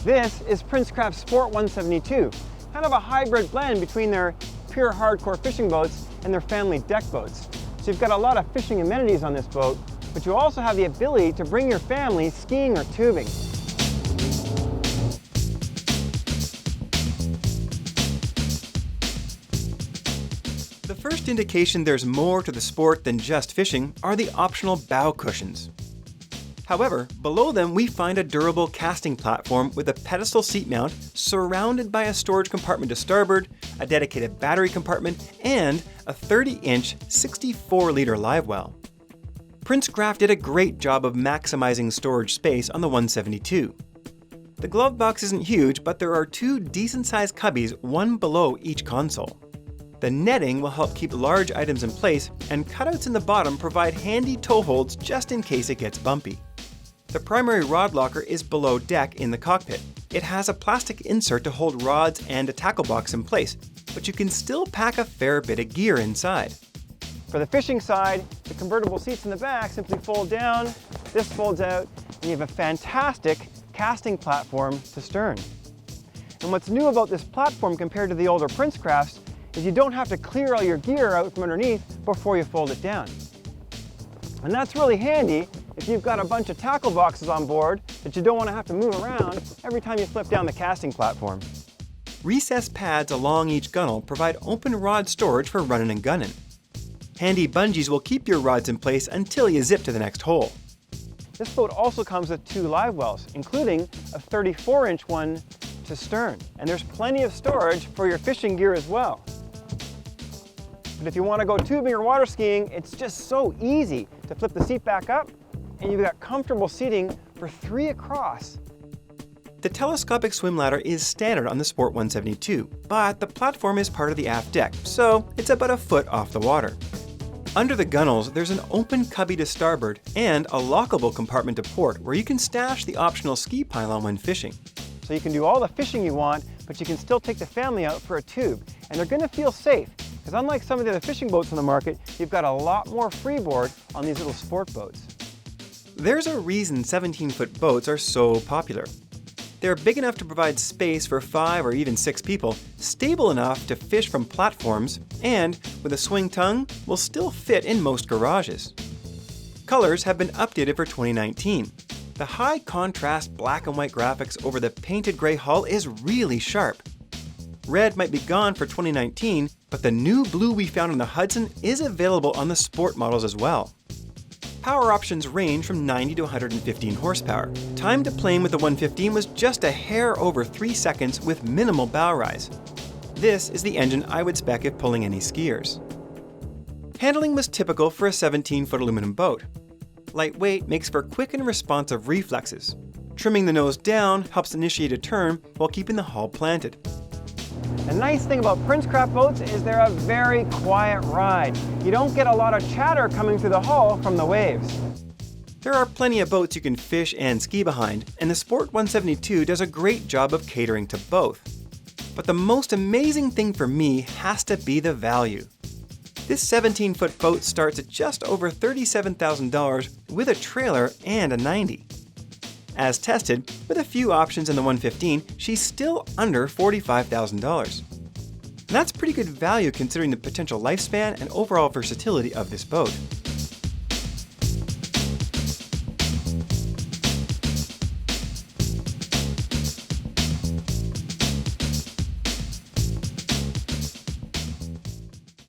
This is Princecraft Sport 172, kind of a hybrid blend between their pure hardcore fishing boats and their family deck boats. So you've got a lot of fishing amenities on this boat, but you also have the ability to bring your family skiing or tubing. The first indication there's more to the sport than just fishing are the optional bow cushions. However, below them we find a durable casting platform with a pedestal seat mount surrounded by a storage compartment to starboard, a dedicated battery compartment, and a 30-inch 64-liter live well. Princecraft did a great job of maximizing storage space on the 172. The glove box isn't huge, but there are two decent-sized cubbies, one below each console. The netting will help keep large items in place, and cutouts in the bottom provide handy toe holds just in case it gets bumpy. The primary rod locker is below deck in the cockpit. It has a plastic insert to hold rods and a tackle box in place, but you can still pack a fair bit of gear inside. For the fishing side, the convertible seats in the back simply fold down, this folds out, and you have a fantastic casting platform to stern. And what's new about this platform compared to the older Princecrafts is you don't have to clear all your gear out from underneath before you fold it down. And that's really handy if you've got a bunch of tackle boxes on board that you don't want to have to move around every time you flip down the casting platform. Recessed pads along each gunnel provide open rod storage for running and gunning. Handy bungees will keep your rods in place until you zip to the next hole. This boat also comes with two live wells, including a 34-inch one to stern. And there's plenty of storage for your fishing gear as well. But if you want to go tubing or water skiing, it's just so easy to flip the seat back up, and you've got comfortable seating for 3 across. The telescopic swim ladder is standard on the Sport 172, but the platform is part of the aft deck, so it's about a foot off the water. Under the gunnels, there's an open cubby to starboard and a lockable compartment to port where you can stash the optional ski pylon when fishing. So you can do all the fishing you want, but you can still take the family out for a tube, and they're going to feel safe. Because unlike some of the other fishing boats on the market, you've got a lot more freeboard on these little sport boats. There's a reason 17-foot boats are so popular. They're big enough to provide space for 5 or even 6 people, stable enough to fish from platforms, and with a swing tongue, will still fit in most garages. Colors have been updated for 2019. The high contrast black and white graphics over the painted gray hull is really sharp. Red might be gone for 2019, but the new blue we found on the Hudson is available on the sport models as well. Power options range from 90 to 115 horsepower. Time to plane with the 115 was just a hair over 3 seconds with minimal bow rise. This is the engine I would spec if pulling any skiers. Handling was typical for a 17-foot aluminum boat. Lightweight makes for quick and responsive reflexes. Trimming the nose down helps initiate a turn while keeping the hull planted. The nice thing about Princecraft boats is they're a very quiet ride. You don't get a lot of chatter coming through the hull from the waves. There are plenty of boats you can fish and ski behind, and the Sport 172 does a great job of catering to both. But the most amazing thing for me has to be the value. This 17-foot boat starts at just over $37,000 with a trailer and a 90. As tested, with a few options in the 115, she's still under $45,000. That's pretty good value considering the potential lifespan and overall versatility of this boat.